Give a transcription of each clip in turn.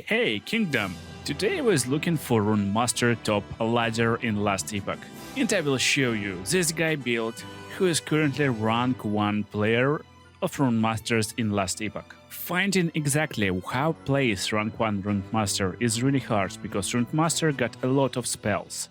Hey Kingdom! Today I was looking for Runemaster top ladder in last Epoch, and I will show you this guy build who is currently rank 1 player of Runemasters in last Epoch. Finding exactly how plays rank 1 Runemaster is really hard because Runemaster got a lot of spells,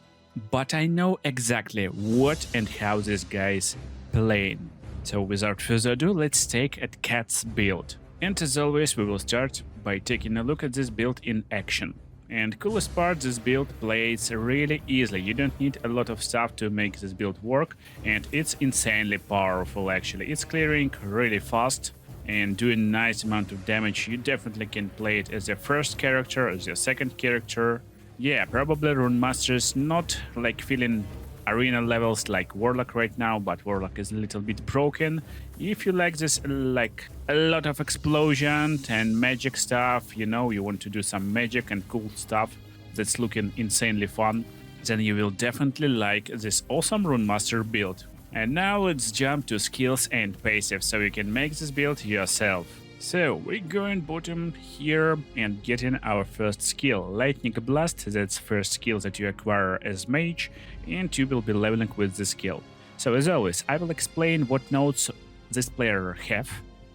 but I know exactly what and how this guy is playing. So without further ado, let's take a cat's build. And as always, we will start by taking a look at this build in action. And coolest part, this build plays really easily. You don't need a lot of stuff to make this build work, and it's insanely powerful actually. It's clearing really fast and doing nice amount of damage. You definitely can play it as a first character, as a second character. Yeah, probably Runemaster's not like feeling arena levels like Warlock right now, but Warlock is a little bit broken. If you like this, like a lot of explosion and magic stuff, you know, you want to do some magic and cool stuff that's looking insanely fun, then you will definitely like this awesome Runemaster build. And now let's jump to skills and passive so you can make this build yourself. So we're going bottom here and getting our first skill, Lightning Blast. That's first skill that you acquire as mage, and you will be leveling with the skill. So as always, I will explain what nodes this player have,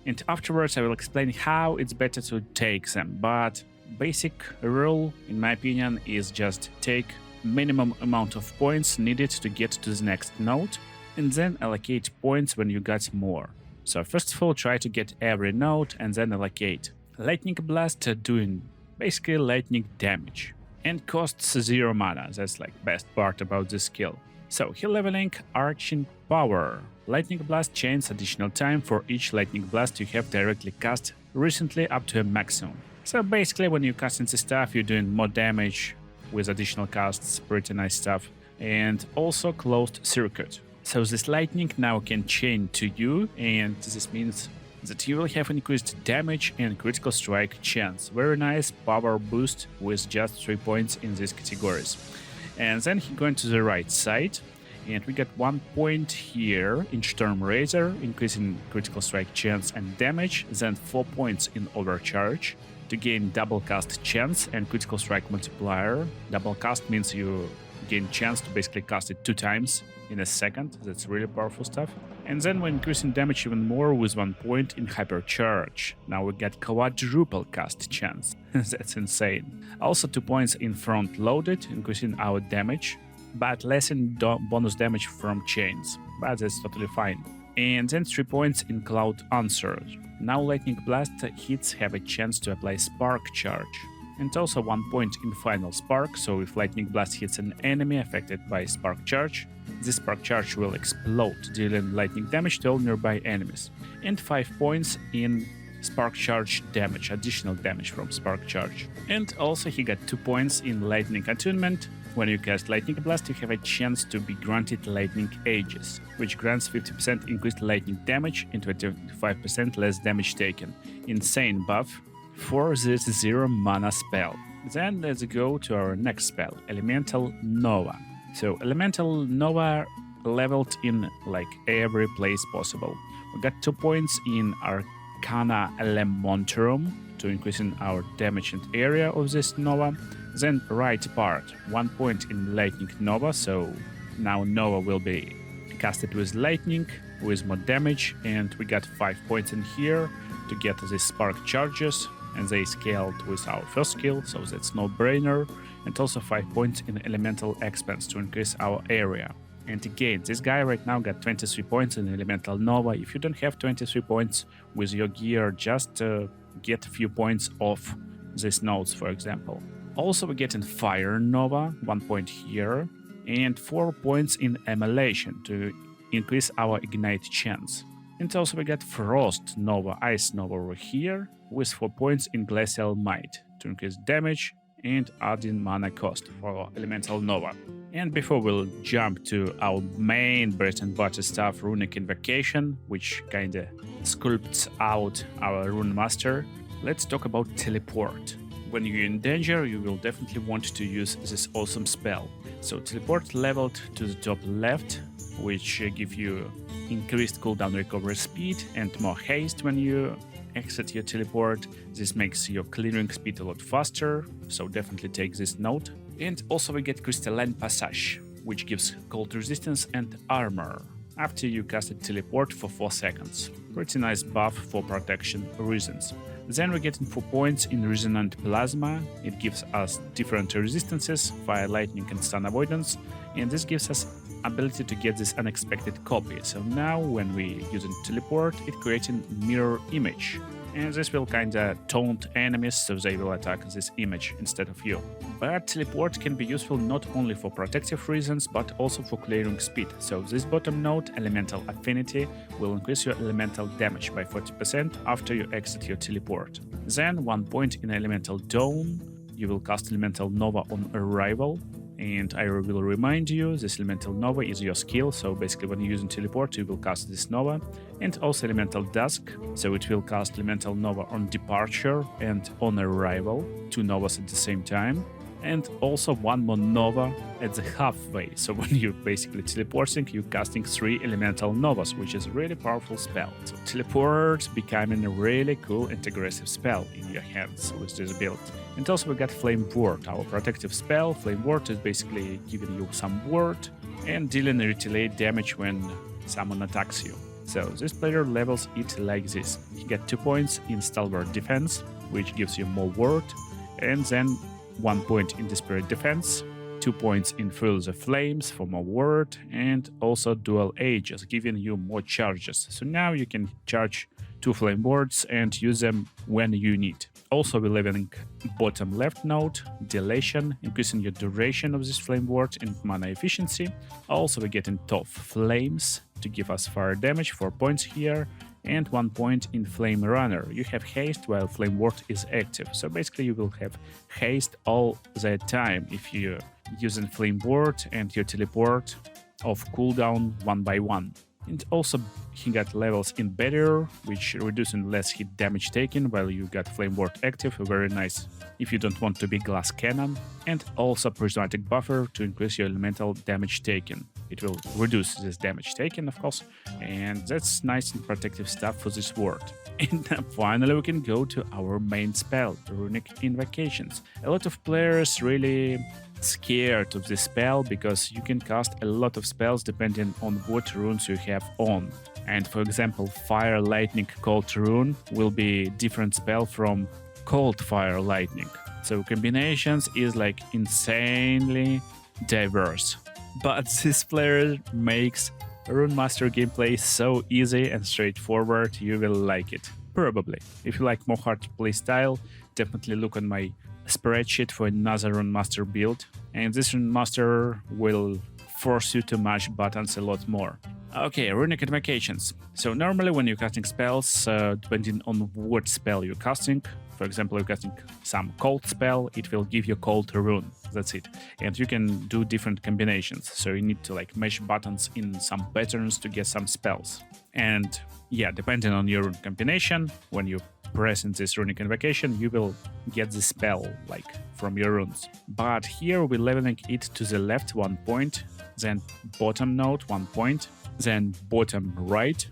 and afterwards I will explain how it's better to take them. But basic rule, in my opinion, is just take minimum amount of points needed to get to the next node, and then allocate points when you got more. So first of all, try to get every node and then allocate. Lightning Blast doing basically lightning damage and costs 0 mana. That's like best part about this skill. So heal leveling, Arching Power. Lightning Blast chains additional time for each Lightning Blast you have directly cast recently up to a maximum. So basically when you casting the stuff, you're doing more damage with additional casts, pretty nice stuff. And also closed circuit. So this lightning now can chain to you, and this means that you will have increased damage and critical strike chance. Very nice power boost with just 3 points in these categories. And then going to the right side, and we got 1 point here in Storm Razor, increasing critical strike chance and damage, then 4 points in Overcharge to gain double cast chance and critical strike multiplier. Double cast means you gain chance to basically cast it 2 times in a second. That's really powerful stuff. And then we're increasing damage even more with 1 point in Hypercharge. Now we get quadruple cast chance. That's insane. Also 2 points in Front Loaded, increasing our damage, but less in bonus damage from chains. But that's totally fine. And then 3 points in Cloud Answer. Now Lightning Blast hits have a chance to apply Spark Charge. And also 1 point in Final Spark, so if Lightning Blast hits an enemy affected by Spark Charge, this Spark Charge will explode, dealing lightning damage to all nearby enemies. And 5 points in Spark Charge damage, additional damage from Spark Charge. And also he got 2 points in Lightning Attunement. When you cast Lightning Blast, you have a chance to be granted Lightning Aegis, which grants 50% increased lightning damage and 25% less damage taken. Insane buff for this 0 mana spell. Then let's go to our next spell, Elemental Nova. So Elemental Nova leveled in like every place possible. We got 2 points in Arcana Elementrum to increasing our damage and area of this Nova. Then right part, 1 point in Lightning Nova, so now Nova will be casted with lightning, with more damage, and we got 5 points in here to get the Spark Charges, and they scaled with our first skill, so that's no brainer, and also 5 points in Elemental Expense to increase our area. And again, this guy right now got 23 points in Elemental Nova. If you don't have 23 points with your gear, just get a few points off these nodes, for example. Also we get in Fire Nova, 1 point here, and 4 points in Immolation to increase our Ignite chance. And also we got Frost Nova, Ice Nova over here, with 4 points in Glacial Might to increase damage and adding mana cost for Elemental Nova. And before we'll jump to our main bread and butter stuff, Runic Invocation, which kinda sculpts out our Runemaster, let's talk about Teleport. When you're in danger, you will definitely want to use this awesome spell. So Teleport leveled to the top left, which give you increased cooldown recovery speed and more haste when you exit your teleport. This makes your clearing speed a lot faster, so definitely take this note. And also we get Crystalline Passage, which gives cold resistance and armor after you cast a teleport for 4 seconds. Pretty nice buff for protection reasons. Then we get 4 points in Resonant Plasma. It gives us different resistances, fire, lightning and stun avoidance, and this gives us ability to get this unexpected copy. So now when we use a teleport, it creates a mirror image. And this will kinda taunt enemies, so they will attack this image instead of you. But teleport can be useful not only for protective reasons, but also for clearing speed. So this bottom node, Elemental Affinity, will increase your elemental damage by 40% after you exit your teleport. Then 1 point in Elemental Dome, you will cast Elemental Nova on arrival. And I will remind you, this Elemental Nova is your skill, so basically when you're using teleport, you will cast this Nova. And also Elemental Dusk, so it will cast Elemental Nova on departure and on arrival, 2 Novas at the same time. And also 1 more Nova at the halfway, so when you're basically teleporting, you're casting 3 Elemental Novas, which is a really powerful spell. So teleport becoming a really cool and aggressive spell in your hands with this build. And also we got Flame Ward, our protective spell. Flame Ward is basically giving you some ward and dealing retaliate damage when someone attacks you. So this player levels it like this. You get 2 points in Stalwart Defense, which gives you more ward, and then 1 point in Desperate Defense, 2 points in Fuel the Flames for more ward, and also Dual Ages, giving you more charges. So now you can charge 2 Flame Wards and use them when you need. Also we're leveling bottom left node, Dilation, increasing your duration of this Flame Ward and mana efficiency. Also we're getting Tough Flames to give us fire damage, 4 points here, and 1 point in Flame Runner. You have haste while Flame Ward is active, so basically you will have haste all the time if you're using Flame Ward and your teleport off cooldown 1 by 1. And also he got levels in Barrier, which reducing less hit damage taken while you got Flame Ward active, very nice if you don't want to be Glass Cannon. And also Prismatic Buffer to increase your elemental damage taken. It will reduce this damage taken, of course, and that's nice and protective stuff for this ward. And finally we can go to our main spell, Runic Invocations. A lot of players really scared of this spell because you can cast a lot of spells depending on what runes you have on. And for example, Fire, Lightning, Cold rune will be different spell from Cold, Fire, Lightning. So combinations is like insanely diverse. But this player makes Runemaster gameplay so easy and straightforward, you will like it. Probably. If you like more hard play style, definitely look on my spreadsheet for another Runemaster build. And this Runemaster will force you to mash buttons a lot more. Okay, Runic Invocations. So normally when you're casting spells, depending on what spell you're casting, for example, you're casting some cold spell, it will give you cold rune. That's it. And you can do different combinations. So you need to like mash buttons in some patterns to get some spells. And yeah, depending on your rune combination, when you press in this Runic Invocation, you will get the spell like from your runes. But here we're leveling it to the left 1 point, then bottom node 1 point, then bottom right.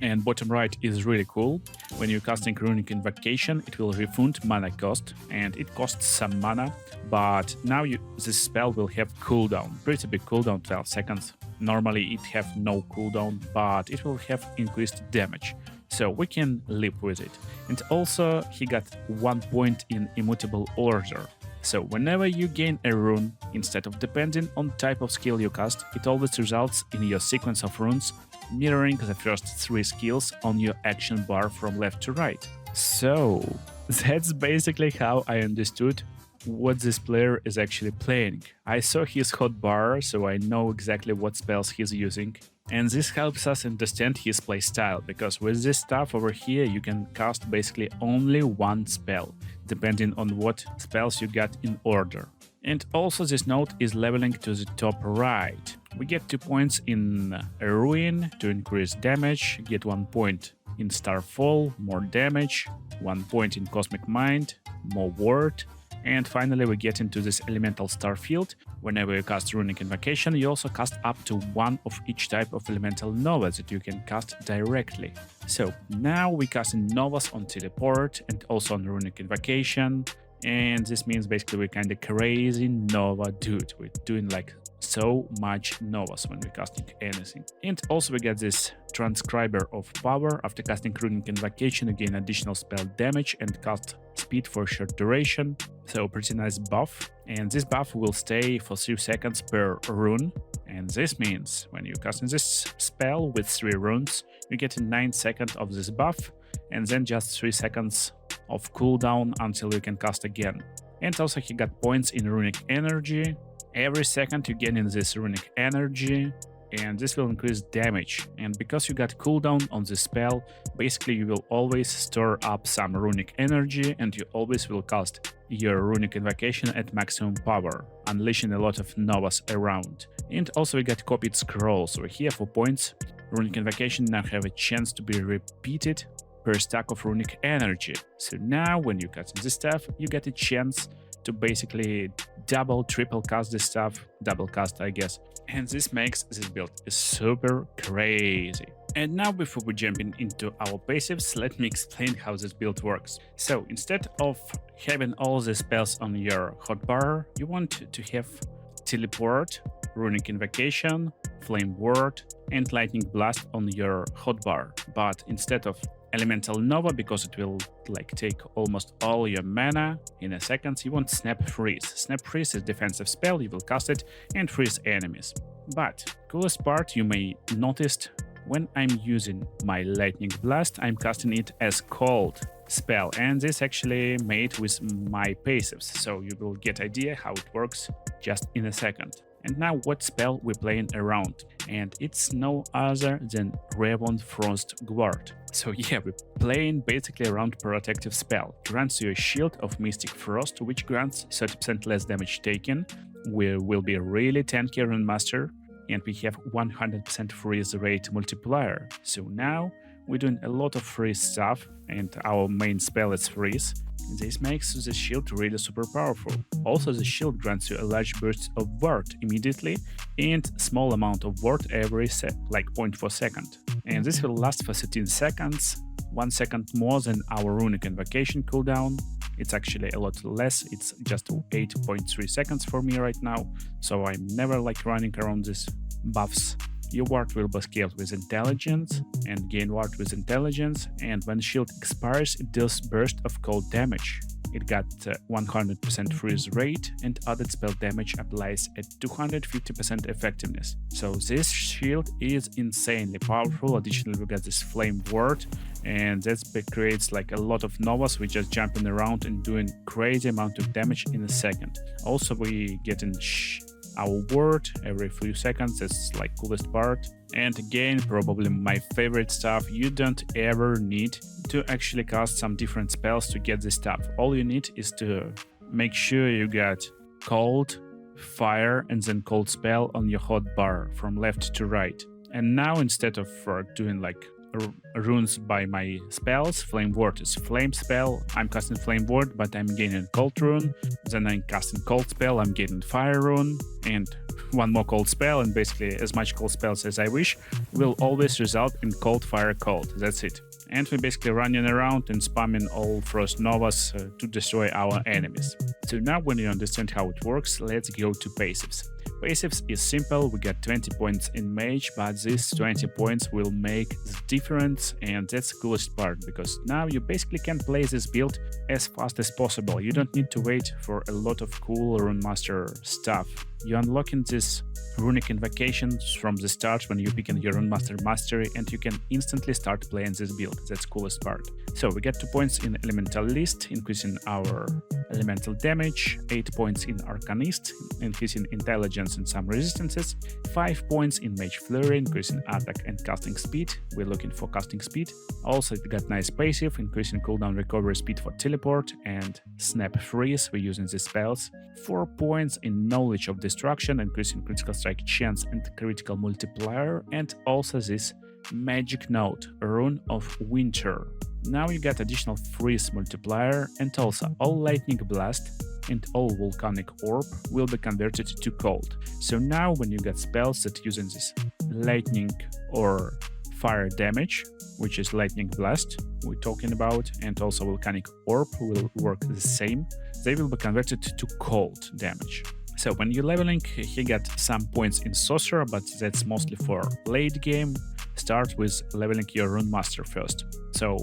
And bottom right is really cool. When you're casting Runic Invocation, it will refund mana cost, and it costs some mana, but now this spell will have cooldown, pretty big cooldown, 12 seconds. Normally it have no cooldown, but it will have increased damage, so we can live with it. And also he got 1 point in Immutable Order. So whenever you gain a rune, instead of depending on type of skill you cast, it always results in your sequence of runes mirroring the first 3 skills on your action bar from left to right. So that's basically how I understood what this player is actually playing. I saw his hotbar, so I know exactly what spells he's using. And this helps us understand his playstyle, because with this stuff over here you can cast basically only 1 spell, depending on what spells you got in order. And also this node is leveling to the top right. We get 2 points in Ruin to increase damage, get 1 point in Starfall, more damage, 1 point in Cosmic Mind, more ward, And finally, we get into this elemental star field. Whenever you cast Runic Invocation, you also cast up to one of each type of elemental novas that you can cast directly. So now we casting novas on teleport and also on Runic Invocation. And this means basically we're kind of crazy nova dude. We're doing like so much novas when we're casting anything. And also we get this transcriber of power. After casting Runic Invocation, you gain additional spell damage and cast speed for short duration. So pretty nice buff. And this buff will stay for 3 seconds per rune. And this means when you're casting this spell with 3 runes, you get 9 seconds of this buff and then just 3 seconds of cooldown until you can cast again. And also he got points in runic energy. Every second you gain in this runic energy, and this will increase damage. And because you got cooldown on this spell, basically you will always store up some runic energy and you always will cast your Runic Invocation at maximum power, unleashing a lot of novas around. And also we got copied scrolls. So here for points, Runic Invocation now have a chance to be repeated per stack of runic energy. So now when you cast this stuff, you get a chance to basically double, triple cast this stuff, double cast I guess. And this makes this build super crazy. And now before we jump into our passives, let me explain how this build works. So instead of having all the spells on your hotbar, you want to have Teleport, Runic Invocation, Flame Ward, and Lightning Blast on your hotbar. But instead of Elemental Nova, because it will take almost all your mana in a second, you want Snap Freeze. Snap Freeze is a defensive spell, you will cast it and freeze enemies. But coolest part you may notice, when I'm using my Lightning Blast, I'm casting it as cold spell, and this actually made with my passives, so you will get idea how it works just in a second. And now what spell we're playing around, and it's no other than Raven Frost Guard. So yeah, we're playing basically around protective spell. Grants you a shield of Mystic Frost, which grants 30% less damage taken. We will be really tanky Runemaster, and we have 100% freeze rate multiplier. So now we're doing a lot of freeze stuff, and our main spell is freeze. This makes the shield really super powerful. Also, the shield grants you a large burst of ward immediately and small amount of ward every 0.4 second. And this will last for 13 seconds, 1 second more than our Runic Invocation cooldown. It's actually a lot less, it's just 8.3 seconds for me right now, so I'm never running around these buffs. Your ward will be scaled with intelligence and gain ward with intelligence, and when shield expires it deals burst of cold damage. It got 100% freeze rate, and added spell damage applies at 250% effectiveness. So this shield is insanely powerful. Additionally, we got this flame ward, and that creates a lot of novas. We just jumping around and doing crazy amount of damage in a second. Also, we getting our ward every few seconds. That's coolest part. And again, probably my favorite stuff, you don't ever need to actually cast some different spells to get this stuff. All you need is to make sure you got cold, fire, and then cold spell on your hotbar from left to right. And now instead of doing runes by my spells, Flame Ward is flame spell. I'm casting Flame Ward, but I'm gaining cold rune. Then I'm casting cold spell, I'm getting fire rune, and one more cold spell, and basically as much cold spells as I wish will always result in cold, fire, cold. That's it. And we're basically running around and spamming all frost novas to destroy our enemies. So now when you understand how it works, let's go to passives. Passives is simple, we get 20 points in mage, but these 20 points will make the difference, and that's the coolest part, because now you basically can play this build as fast as possible. You don't need to wait for a lot of cool Runemaster stuff. You're unlocking this Runic Invocations from the start when you begin your Runemaster Mastery, and you can instantly start playing this build. That's the coolest part. So we get 2 points in Elemental List, increasing our elemental damage, 8 points in Arcanist, increasing intelligence and some resistances, 5 points in Mage Flurry, increasing attack and casting speed. We're looking for casting speed. Also, it got nice passive, increasing cooldown recovery speed for teleport and Snap Freeze. We're using these spells. 4 points in Knowledge of Destruction, increasing critical strike chance and critical multiplier, and also this Magic Note, Rune of Winter. Now you get additional freeze multiplier, and also all Lightning Blast and all volcanic orb will be converted to cold. So now when you get spells that using this lightning or fire damage, which is lightning blast we're talking about, and also volcanic orb will work the same, they will be converted to cold damage. So when you're leveling, you get some points in sorcerer, but that's mostly for late game. Start with leveling your Runemaster first. So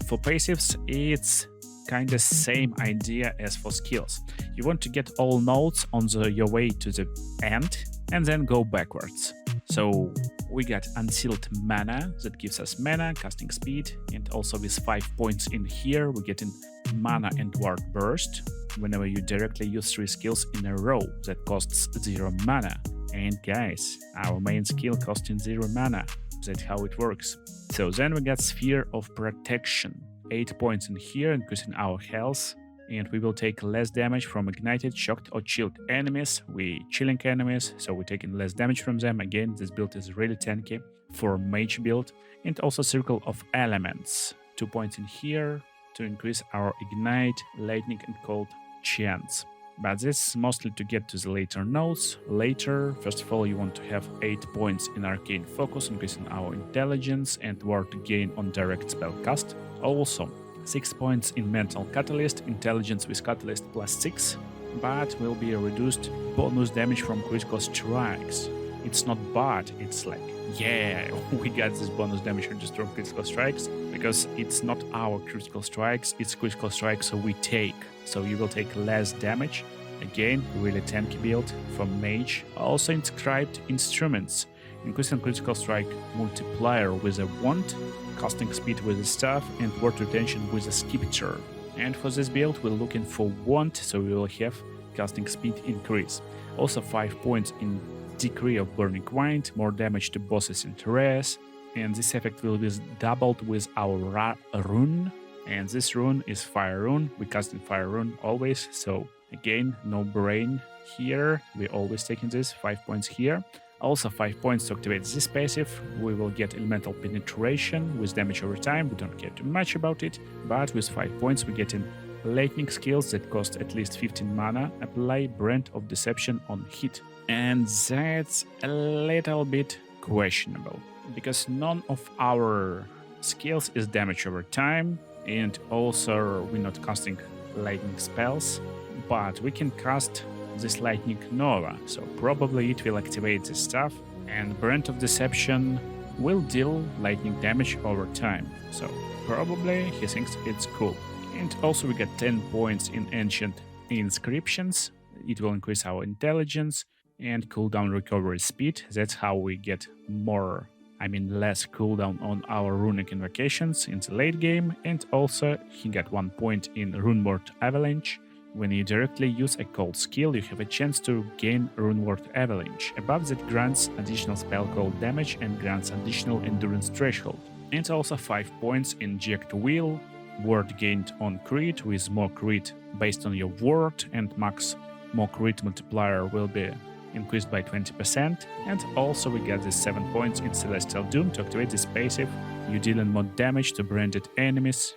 for passives, it's kind of same idea as for skills. You want to get all nodes on your way to the end and then go backwards. So we got Unsealed Mana that gives us mana, casting speed, and also with 5 points in here we're getting mana and ward burst whenever you directly use 3 skills in a row that costs 0 mana. And guys, our main skill costing 0 mana. That's how it works. So then we got Sphere of Protection. 8 points in here, increasing our health, and we will take less damage from ignited, shocked, or chilled enemies. We chilling enemies, so we're taking less damage from them. Again, this build is really tanky for mage build. And also Circle of Elements. 2 points in here to increase our ignite, lightning, and cold chance. But this is mostly to get to the later nodes. Later, first of all, you want to have 8 points in Arcane Focus, increasing our intelligence and ward gain on direct spell cast. Also, 6 points in Mental Catalyst, intelligence with Catalyst plus 6, but will be a reduced bonus damage from critical strikes. It's not bad, it's like, yeah, we got this bonus damage reduced from critical strikes, because it's not our critical strikes, it's critical strikes we take. So you will take less damage. Again, really tanky build from mage. Also Inscribed Instruments, increasing critical strike multiplier with a wand, casting speed with a staff, and ward retention with a scepter. And for this build we're looking for wand, so we will have casting speed increase. Also 5 points in Decree of Burning Wind, more damage to bosses in terrace, and this effect will be doubled with our rune, and this rune is Fire Rune. We casting Fire Rune always, so again, no brain here, we're always taking this, 5 points here. Also 5 points to activate this passive. We will get Elemental Penetration with damage over time. We don't care too much about it, but with 5 points we get in lightning skills that cost at least 15 mana. Apply Brand of Deception on hit. And that's a little bit questionable, because none of our skills is damage over time, and also we're not casting lightning spells, but we can cast this Lightning Nova, so probably it will activate this stuff, and Brand of Deception will deal lightning damage over time, so probably he thinks it's cool. And also we get 10 points in Ancient Inscriptions. It will increase our intelligence and cooldown recovery speed. That's how we get less cooldown on our runic invocations in the late game. And also he got 1 point in Runeward Avalanche. When you directly use a cold skill, you have a chance to gain Runeward Avalanche. Above that grants additional spell cold damage and grants additional endurance threshold. And also 5 points in Jacked Wheel, ward gained on crit with more crit based on your ward, and max more crit multiplier will be increased by 20%. And also we get this 7 points in Celestial Doom. To activate this passive, you dealing more damage to branded enemies,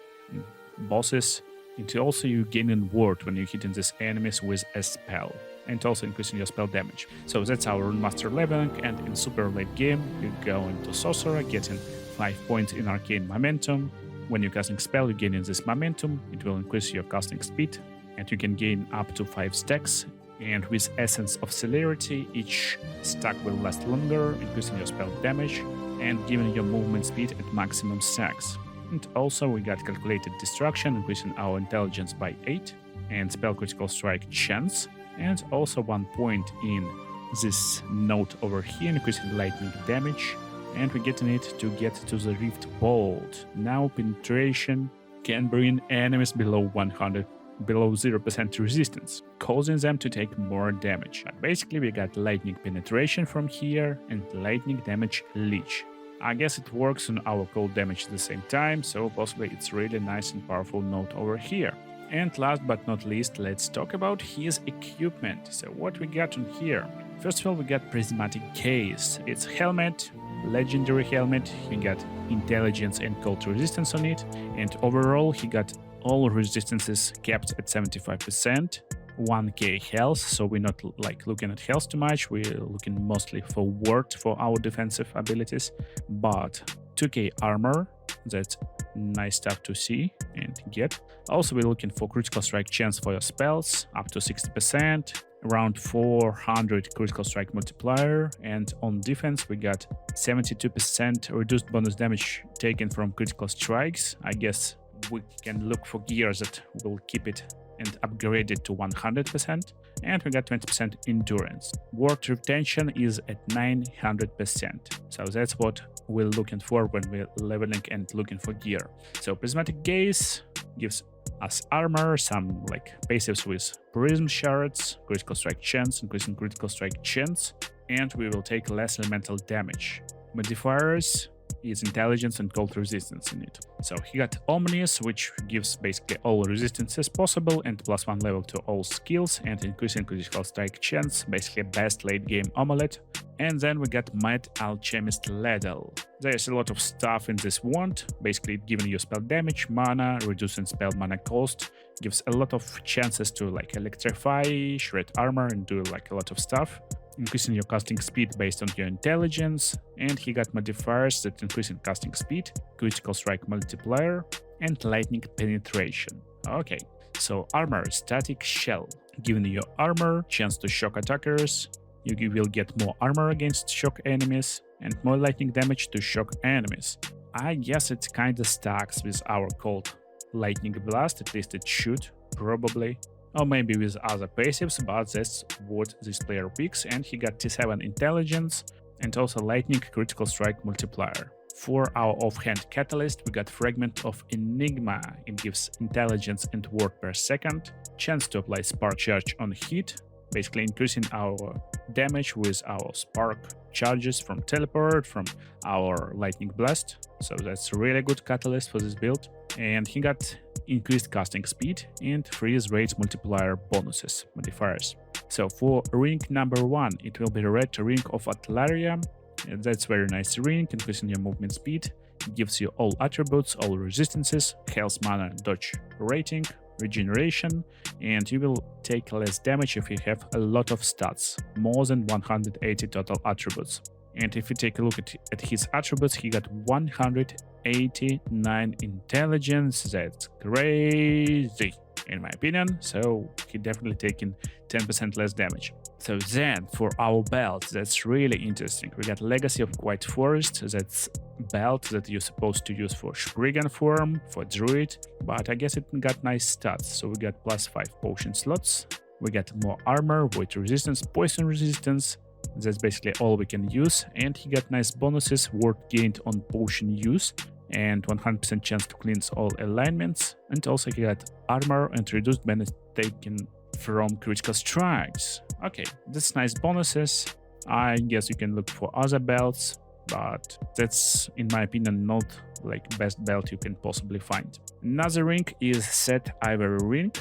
bosses, and also you gain in ward when you're hitting these enemies with a spell, and also increasing your spell damage. So that's our Runemaster leveling, and in super late game you go into Sorcerer, getting 5 points in Arcane Momentum. When you're casting spell, you gain in this momentum, it will increase your casting speed, and you can gain up to 5 stacks. And with Essence of Celerity, each stack will last longer, increasing your spell damage and giving your movement speed at maximum stacks. And also we got Calculated Destruction, increasing our intelligence by 8, and Spell Critical Strike chance, and also 1 point in this node over here, increasing lightning damage, and we're getting it to get to the Rift Bolt. Now penetration can bring enemies below 0% resistance, causing them to take more damage. But basically we got lightning penetration from here and lightning damage leech. I guess it works on our cold damage at the same time, so possibly it's really nice and powerful node over here. And last but not least, let's talk about his equipment. So what we got on here? First of all, we got Prismatic Case. It's helmet, legendary helmet. He got intelligence and cold resistance on it, and overall he got all resistances kept at 75%, 1k health, so we're not like looking at health too much. We're looking mostly for ward for our defensive abilities, but 2k armor, that's nice stuff to see and get. Also, we're looking for critical strike chance for your spells up to 60%, around 400 critical strike multiplier, and on defense we got 72% reduced bonus damage taken from critical strikes. I guess we can look for gears that will keep it and upgrade it to 100%, and we got 20% endurance. Ward retention is at 900%, so that's what we're looking for when we're leveling and looking for gear. So prismatic gaze gives us armor, some like passives with prism shards, critical strike chance, increasing critical strike chance, and we will take less elemental damage. Modifiers is intelligence and cold resistance in it. So he got Omnis, which gives basically all resistances possible and +1 level to all skills and increasing critical strike chance, basically best late game amulet. And then we got Mad Alchemist Ladle. There's a lot of stuff in this wand, basically giving you spell damage, mana, reducing spell mana cost, gives a lot of chances to like electrify, shred armor, and do like a lot of stuff. Increasing your casting speed based on your intelligence, and he got modifiers that increase in casting speed, critical strike multiplier, and lightning penetration. Okay, so armor, static shell, giving you armor, chance to shock attackers, you will get more armor against shock enemies, and more lightning damage to shock enemies. I guess it kinda stacks with our cold lightning blast, at least it should, probably. Or maybe with other passives, but that's what this player picks, and he got T7 intelligence and also lightning critical strike multiplier. For our offhand catalyst, we got Fragment of Enigma. It gives intelligence and ward per second, chance to apply spark charge on hit, basically increasing our damage with our spark charges from teleport, from our lightning blast. So that's a really good catalyst for this build. And he got increased casting speed and freeze rate multiplier bonuses, modifiers. So for ring number 1, it will be Red Ring of Atlaria. That's very nice ring, increasing your movement speed. It gives you all attributes, all resistances, health, mana, dodge rating, regeneration, and you will take less damage if you have a lot of stats, more than 180 total attributes. And if you take a look at his attributes, he got 189 intelligence. That's crazy, in my opinion. So he definitely taking 10% less damage. So then for our belt, that's really interesting. We got Legacy of White Forest. That's belt that you're supposed to use for Spriggan form, for Druid, but I guess it got nice stats. So we got +5 potion slots. We got more armor, weight resistance, poison resistance. That's basically all we can use, and he got nice bonuses, ward gained on potion use, and 100% chance to cleanse all alignments, and also he got armor and reduced damage taken from critical strikes. Okay, that's nice bonuses. I guess you can look for other belts, but that's, in my opinion, not like best belt you can possibly find. Another ring is Set Ivory Ring.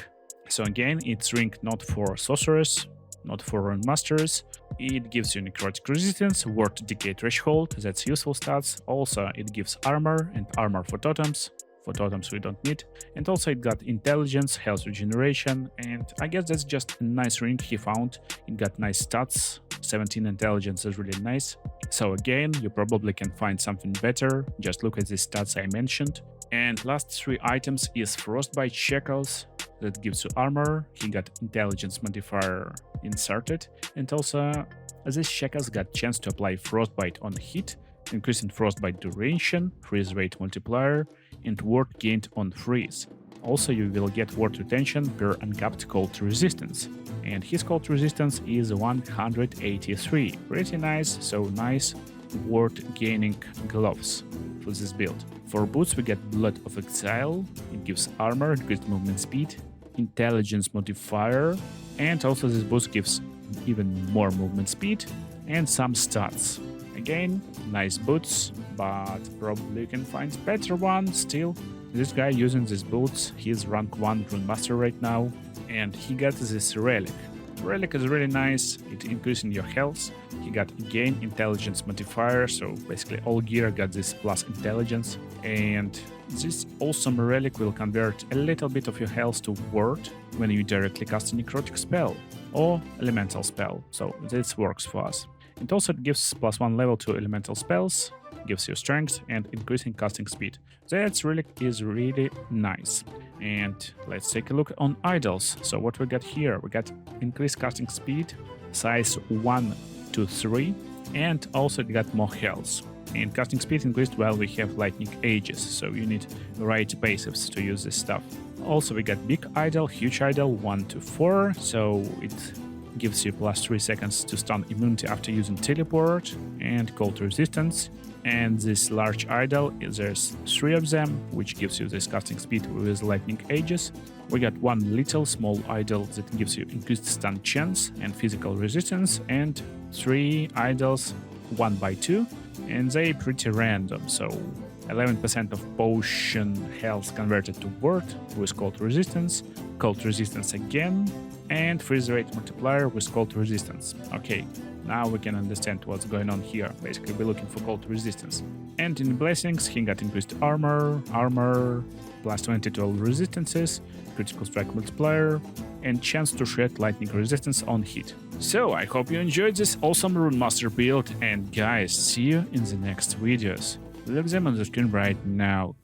So again, it's ring not for sorcerers, not for Runemasters. It gives you necrotic resistance, ward decay threshold, that's useful stats. Also, it gives armor and armor for totems. For totems we don't need. And also it got intelligence, health regeneration, and I guess that's just a nice ring he found. It got nice stats, 17 intelligence is really nice. So again, you probably can find something better, just look at the stats I mentioned. And last 3 items is Frostbite Shackles, that gives you armor. He got intelligence modifier inserted, and also this shackles got chance to apply frostbite on hit, increasing frostbite duration, freeze rate multiplier, and ward gained on freeze. Also, you will get ward retention per uncapped cold resistance, and his cold resistance is 183. Pretty nice, so nice ward gaining gloves for this build. For boots, we get Blood of Exile. It gives armor, increased movement speed, intelligence modifier, and also this boost gives even more movement speed and some stats. Again, nice boots, but probably you can find better ones still. This guy using these boots, he's rank 1 Runemaster right now, and he got this relic. relic is really nice. It increasing your health. He got again intelligence modifier, so basically all gear got this plus intelligence. And this awesome relic will convert a little bit of your health to word when you directly cast a necrotic spell or elemental spell. So this works for us. It also gives +1 level to elemental spells, gives you strength and increasing casting speed. That relic is really nice. And let's take a look on idols. So what we got here, we got increased casting speed, size 1 to 3, and also it got more health. And casting speed increased while we have lightning ages, so you need right passives to use this stuff. Also we got big idol, huge idol, 1 to 4, so it gives you +3 seconds to stun immunity after using teleport and cold resistance. And this large idol, there's 3 of them, which gives you this casting speed with lightning ages. We got 1 little small idol that gives you increased stun chance and physical resistance, and 3 idols 1 by 2, and they pretty random, so 11% of potion health converted to word with cold resistance again, and freeze rate multiplier with cold resistance. Okay, now we can understand what's going on here. Basically, we're looking for cold resistance. And in blessings, he got increased armor, +20 to all resistances, critical strike multiplier, and chance to shred lightning resistance on hit. So, I hope you enjoyed this awesome Runemaster build, and guys, see you in the next videos. Look them on the screen right now.